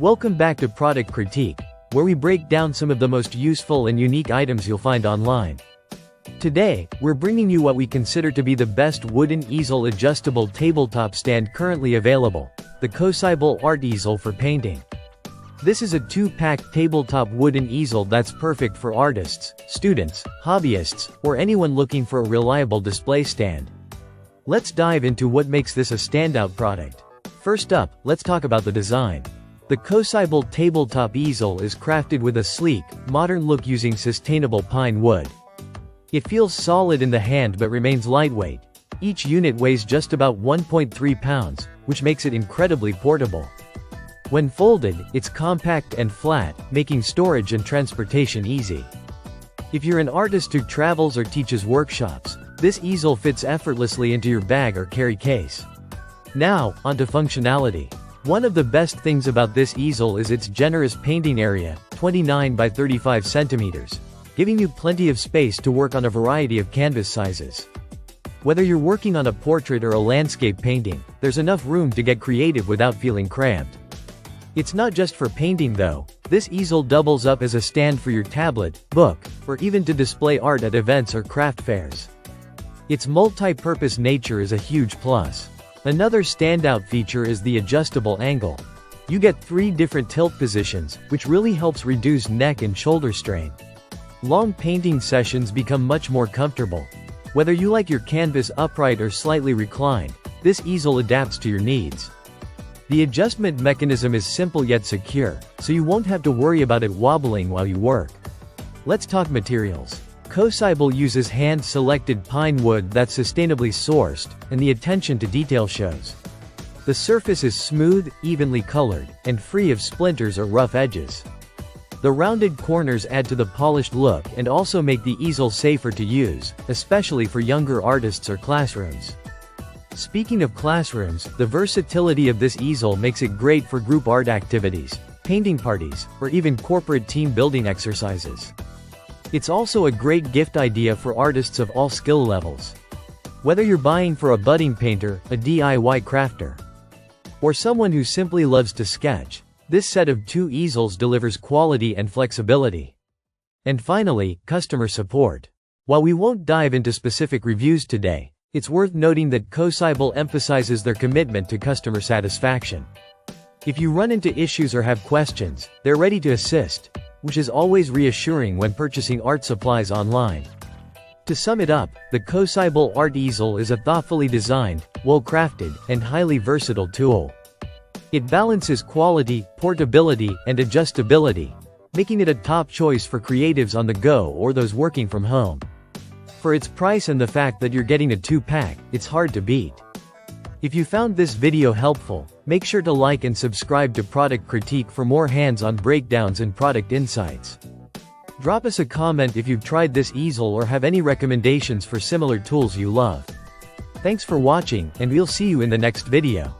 Welcome back to Product Critique, where we break down some of the most useful and unique items you'll find online. Today, we're bringing you what we consider to be the best wooden easel adjustable tabletop stand currently available, the koseibal art easel for painting. This is a 2-pack tabletop wooden easel that's perfect for artists, students, hobbyists, or anyone looking for a reliable display stand. Let's dive into what makes this a standout product. First up, let's talk about the design. The koseibal tabletop easel is crafted with a sleek, modern look using sustainable pine wood. It feels solid in the hand but remains lightweight. Each unit weighs just about 1.3 pounds, which makes it incredibly portable. When folded, it's compact and flat, making storage and transportation easy. If you're an artist who travels or teaches workshops, this easel fits effortlessly into your bag or carry case. Now, onto functionality. One of the best things about this easel is its generous painting area, 29 by 35 centimeters, giving you plenty of space to work on a variety of canvas sizes. Whether you're working on a portrait or a landscape painting, there's enough room to get creative without feeling cramped. It's not just for painting though. This easel doubles up as a stand for your tablet, book, or even to display art at events or craft fairs. Its multi-purpose nature is a huge plus. Another standout feature is the adjustable angle. You get 3 different tilt positions, which really helps reduce neck and shoulder strain. Long painting sessions become much more comfortable. Whether you like your canvas upright or slightly reclined, this easel adapts to your needs. The adjustment mechanism is simple yet secure, so you won't have to worry about it wobbling while you work. Let's talk materials. Koseibal uses hand-selected pine wood that's sustainably sourced, and the attention to detail shows. The surface is smooth, evenly colored, and free of splinters or rough edges. The rounded corners add to the polished look and also make the easel safer to use, especially for younger artists or classrooms. Speaking of classrooms, the versatility of this easel makes it great for group art activities, painting parties, or even corporate team building exercises. It's also a great gift idea for artists of all skill levels. Whether you're buying for a budding painter, a DIY crafter, or someone who simply loves to sketch, this set of 2 easels delivers quality and flexibility. And finally, customer support. While we won't dive into specific reviews today, it's worth noting that Koseibal emphasizes their commitment to customer satisfaction. If you run into issues or have questions, they're ready to assist, which is always reassuring when purchasing art supplies online. To sum it up, the koseibal art easel is a thoughtfully designed, well-crafted, and highly versatile tool. It balances quality, portability, and adjustability, making it a top choice for creatives on the go or those working from home. For its price and the fact that you're getting a 2-pack, it's hard to beat. If you found this video helpful, make sure to like and subscribe to Product Critique for more hands-on breakdowns and product insights. Drop us a comment if you've tried this easel or have any recommendations for similar tools you love. Thanks for watching, and we'll see you in the next video.